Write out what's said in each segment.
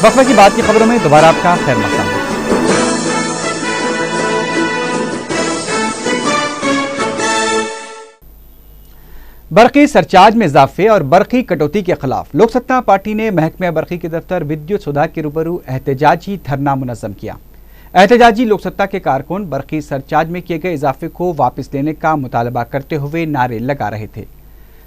वक्फे की बाद की खबरों में दोबारा आपका खैर मक़दम। बरक़ी सरचार्ज में इजाफे और बरक़ी कटौती के खिलाफ लोक सत्ता पार्टी ने महकमे बरक़ी के दफ्तर विद्युत सुधा के रूबरू एहतजाजी धरना मुनज़्ज़म किया। एहतजाजी लोक सत्ता के कारकुन बरक़ी सरचार्ज में किए गए इजाफे को वापस लेने का मुतालबा करते हुए नारे लगा रहे थे।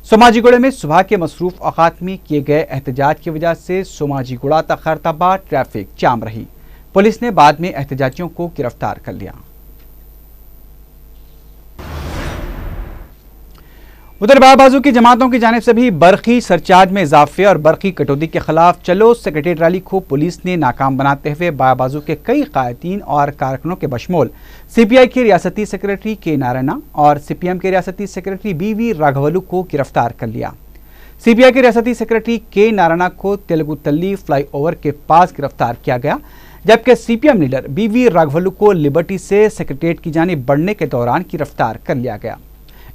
सोमाजीगुड़ा में सुबह के मसरूफ औकात में किए गए एहतजाज की वजह से सोमाजीगुड़ा तक खैरताबाद ट्रैफिक जाम रही। पुलिस ने बाद में एहतजाजियों को गिरफ्तार कर लिया। उधर बाबाजू की जमातों की जानिब से भी बरक़ी सरचार्ज में इजाफे और बरक़ी कटौती के खिलाफ चलो सेक्रेटरीट रैली को पुलिस ने नाकाम बनाते हुए बाबाजू के कई कायदीन और कारकुनों के बशमूल CPI के रियासती सेक्रेटरी के नारायणा और CPM के रियासती सेक्रेटरी BV राघवलू को गिरफ्तार कर लिया। CPI के रियासती सेक्रेटरी के नारायणा को तेलुगु तल्ली फ्लाईओवर के पास गिरफ्तार किया गया, जबकि CPM लीडर BV राघवलू को लिबर्टी से सेक्रेटरीट की जानिब बढ़ने के दौरान गिरफ्तार कर लिया गया।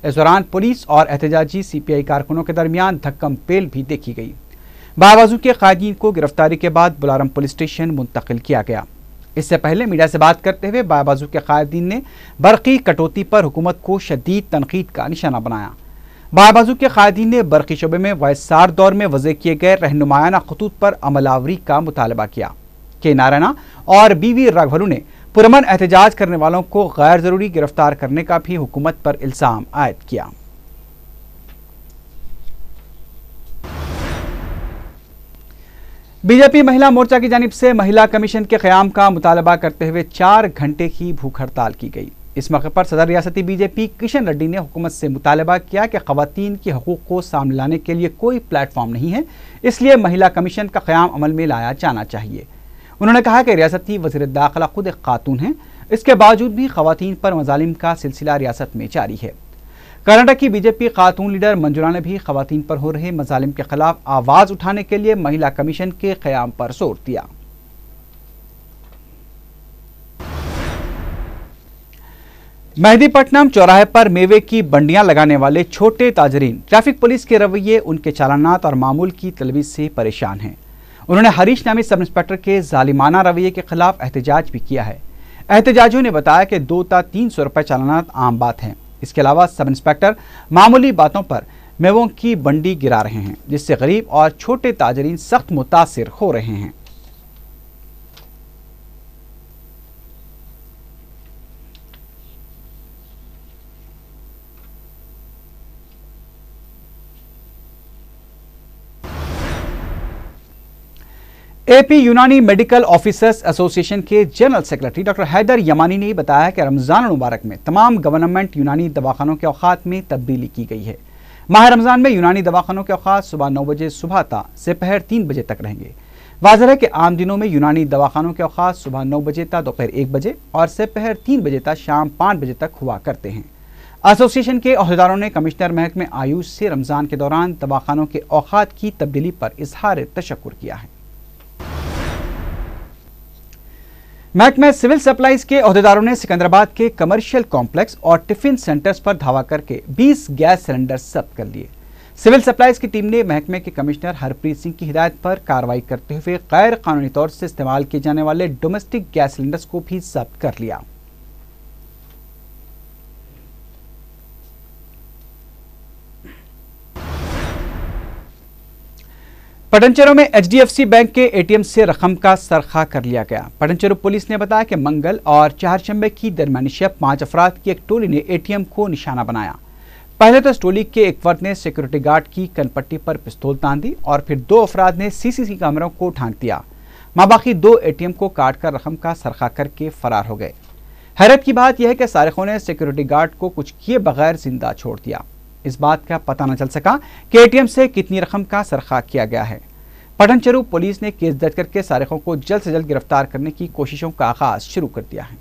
इस दौरान पुलिस और एहतजाजी CPI कारकुनों के दरमियान धक्कम पेल भी देखी गई। बाबाजू के कायदीन को गिरफ्तारी के बाद बुलारम पुलिस स्टेशन मुंतकिल किया गया। इससे पहले मीडिया से बात करते हुए बाबाजू के कायदीन ने बरक़ी कटौती पर हुकूमत को शदीद तनकीद का निशाना बनाया। बाबाजू के कायदीन ने बरक़ी शोबे में वायसार दौर में वज़े किए गए रहनुमायाना खतूत पर अमलावरी का मुतालबा किया। के नारायणा और BV राघवलू ने पुरअमन एहतजाज करने वालों को गैर जरूरी गिरफ्तार करने का भी हुकूमत पर इल्जाम आयद किया। बीजेपी महिला मोर्चा की जानिब से महिला कमीशन के क़याम का मुतालबा करते हुए 4 घंटे की भूख हड़ताल की गई। इस मौके पर सदर रियासती BJP किशन रेड्डी ने हुकूमत से मुतालबा किया कि ख़वातीन के हकूक़ को सामने लाने के लिए कोई प्लेटफॉर्म नहीं है, इसलिए महिला कमीशन का क़याम अमल में लाया जाना चाहिए। उन्होंने कहा कि रियासती वज़ीर दाखिला खुद एक खातून हैं, इसके बावजूद भी ख़वातीन पर मज़ालिम का सिलसिला रियासत में जारी है। कर्नाटक की BJP खातून लीडर मंजुला ने भी ख़वातीन पर हो रहे मज़ालिम के खिलाफ आवाज़ उठाने के लिए महिला कमीशन के क़याम पर जोर दिया। मेहदीपट्टनम चौराहे पर मेवे की बंडियां लगाने वाले छोटे ताजरीन ट्रैफिक पुलिस के रवैये, उनके चालानात और मामूल की तलबी से परेशान हैं। उन्होंने हरीश नामी सब इंस्पेक्टर के जालिमाना रवैये के खिलाफ एहतजाज भी किया है। एहतजाजियों ने बताया कि 2 ता 300 रुपए चालानात आम बात है। इसके अलावा सब इंस्पेक्टर मामूली बातों पर मेवों की बंडी गिरा रहे हैं, जिससे गरीब और छोटे ताजरीन सख्त मुतासिर हो रहे हैं। AP यूनानी मेडिकल ऑफिसर्स एसोसिएशन के जनरल सेक्रेटरी डॉक्टर हैदर यमानी ने बताया कि रमज़ान मुबारक में तमाम गवर्नमेंट यूनानी दवाखानों के औकात में तब्दीली की गई है। माह रमज़ान में यूनानी दवाखानों के औकात सुबह 9 बजे सुबह ता से दोपहर 3 बजे तक रहेंगे। वाज़ेह है कि आम दिनों में यूनानी दवाखानों के औकात सुबह 9 बजे ता दोपहर 1 बजे और से दोपहर 3 बजे ता शाम 5 बजे तक हुआ करते हैं। एसोसिएशन के अहदेदारों ने कमिश्नर महकमे आयुष से रमज़ान के दौरान दवाखानों के औकात की तब्दीली पर इजहार तशक्कुर किया है। महकमा सिविल सप्लाईज के अहदेदारों ने सिकंदराबाद के कमर्शियल कॉम्प्लेक्स और टिफिन सेंटर्स पर धावा करके 20 गैस सिलेंडर जब्त कर लिए। सिविल सप्लाईज की टीम ने महकमे के कमिश्नर हरप्रीत सिंह की हिदायत पर कार्रवाई करते हुए गैर कानूनी तौर से इस्तेमाल किए जाने वाले डोमेस्टिक गैस सिलेंडर्स को भी जब्त कर लिया। पटनचेरू में HDFC बैंक के ATM से रकम का सरखा कर लिया गया। पटनचेरू पुलिस ने बताया कि मंगल और चारशंबे की दरमियानी शब 5 अफराद की एक टोली ने ATM को निशाना बनाया। पहले तो इस टोली के एक फर्द ने सिक्योरिटी गार्ड की कनपट्टी पर पिस्तौल तान दी और फिर 2 अफराद ने CCTV कैमरों को ढांक दिया। माबाकी 2 ATM को काट कर रकम का सरखा करके फरार हो गए। हैरत की बात यह है कि सारिकों ने सिक्योरिटी गार्ड को कुछ किए बगैर जिंदा छोड़ दिया। इस बात का पता न चल सका कि ATM से कितनी रकम का सरखा किया गया है। पटनचेरू पुलिस ने केस दर्ज करके सारिकों को जल्द से जल्द गिरफ्तार करने की कोशिशों का आगाज शुरू कर दिया है।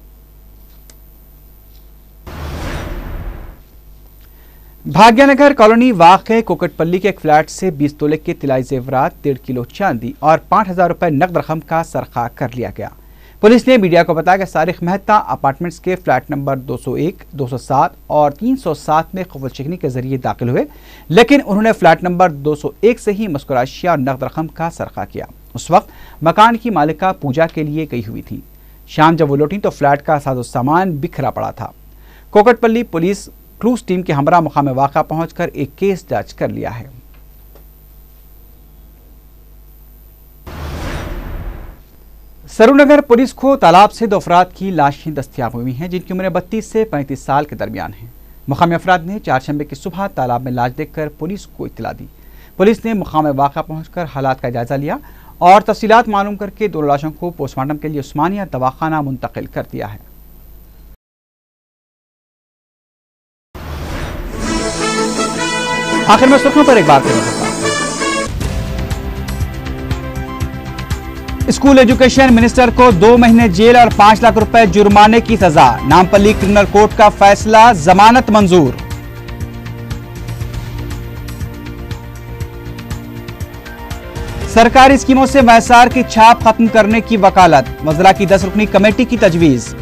भाग्यनगर कॉलोनी वाक़े कोकटपल्ली के एक फ्लैट से 20 तोले के तिलाई जेवरात, 1.5 किलो चांदी और 5,000 रुपए नकद रकम का सरखा कर लिया गया। पुलिस ने मीडिया को बताया कि सारिक मेहता अपार्टमेंट्स के फ्लैट नंबर 201, 207 और 307 में खफुल चिकनी के जरिए दाखिल हुए, लेकिन उन्होंने फ्लैट नंबर 201 से ही मस्कुरा अशिया और नकद रकम का सरखा किया। उस वक्त मकान की मालिका पूजा के लिए गई हुई थी। शाम जब वो लौटी तो फ्लैट का साजो सामान बिखरा पड़ा था। कोकटपल्ली पुलिस क्लूज टीम के हमरा मुकाम वाक़ा पहुंचकर एक केस दर्ज कर लिया है। सरूनगर पुलिस को तालाब से 2 अफराद की लाशें दस्तयाब हुई हैं, जिनकी उम्र 32 से 35 साल के दरमियान है। मुकामी अफराद ने 4 की सुबह तालाब में लाश देखकर पुलिस को इत्तला दी। पुलिस ने मुकाम वाक़ा पहुंचकर हालात का जायजा लिया और तफसीलात मालूम करके 2 लाशों को पोस्टमार्टम के लिए उस्मानिया दवाखाना मुंतकिल कर दिया है। आखिर में सुर्खियों पर एक बार फिर स्कूल एजुकेशन मिनिस्टर को 2 महीने जेल और 5 लाख रुपए जुर्माने की सजा। नामपल्ली क्रिमिनल कोर्ट का फैसला, जमानत मंजूर। सरकारी स्कीमों से मैसार की छाप खत्म करने की वकालत, वज़रा की 10 रुकनी कमेटी की तजवीज।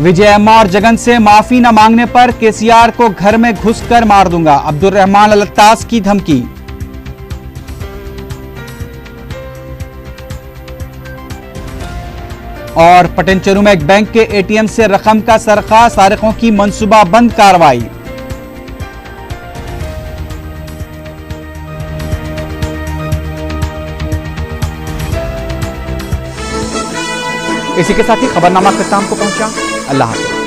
विजय अम्मा और जगन से माफी न मांगने पर केसीआर को घर में घुसकर मार दूंगा, अब्दुल रहमान अल्तास की धमकी। और पटेंचरू में एक बैंक के एटीएम से रकम का सरका, सारिकों की मंसूबाबंद कार्रवाई। इसी के साथ ही खबरनामा खत्म को पहुंचा। अल्लाह हाफ़िज़।